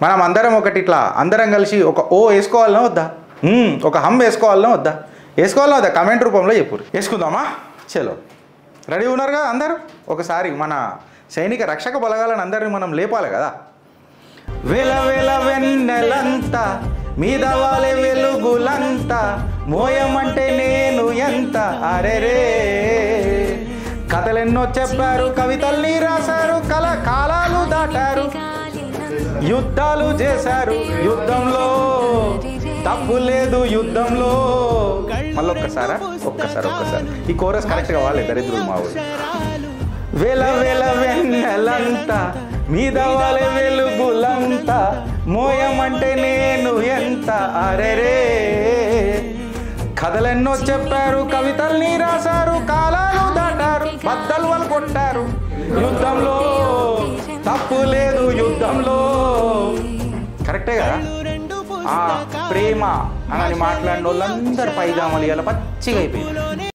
మనం అందరం ఒకటి ఇట్లా అందరం కలిసి ఒక ఓ వేసుకోవాలన్నా వద్దా, ఒక హమ్ వేసుకోవాలన్నా వద్దా, వేసుకోవాలన్నా వద్దా? కమెంట్ రూపంలో చెప్పురు. వేసుకుందామా? చలో, రెడీ ఉన్నారుగా అందరూ? ఒకసారి మన సైనిక రక్షక బలగాలను అందరినీ మనం లేపాలి కదా. వెల వెల వెన్నెలంతా మీద వాలే వెలుగులంతా మోయమంటే నేను ఎంత అరెరే. కథలెన్నో చెప్పారు, కవితల్ని రాశారు, కాలాలు దాటారు, యుద్ధాలు చేశారు, యుద్ధంలో తప్పు లేదు యుద్ధంలో. మళ్ళీ ఒక్కసారి ఈ కోరస్ కరెక్ట్గా వాళ్ళే దరిద్రులు మా ఊరు. వెల వెల వెన్నెలంతా మీద వాలే వెలుగులంతా మోయమంటే నేను ఎంత అరెరే. కథలెన్నో చెప్పారు, కవితల్ని రాశారు, కాలాలు దాటారు, బద్దలు వాళ్ళు కొట్టారు, యుద్ధంలో తప్పు లేదు యుద్ధంలో. కరెక్టే కదా? ఆ ప్రేమ అని మాట్లాడిన వాళ్ళందరూ పైజామాలు ఇలా పచ్చిగా అయిపోయింది.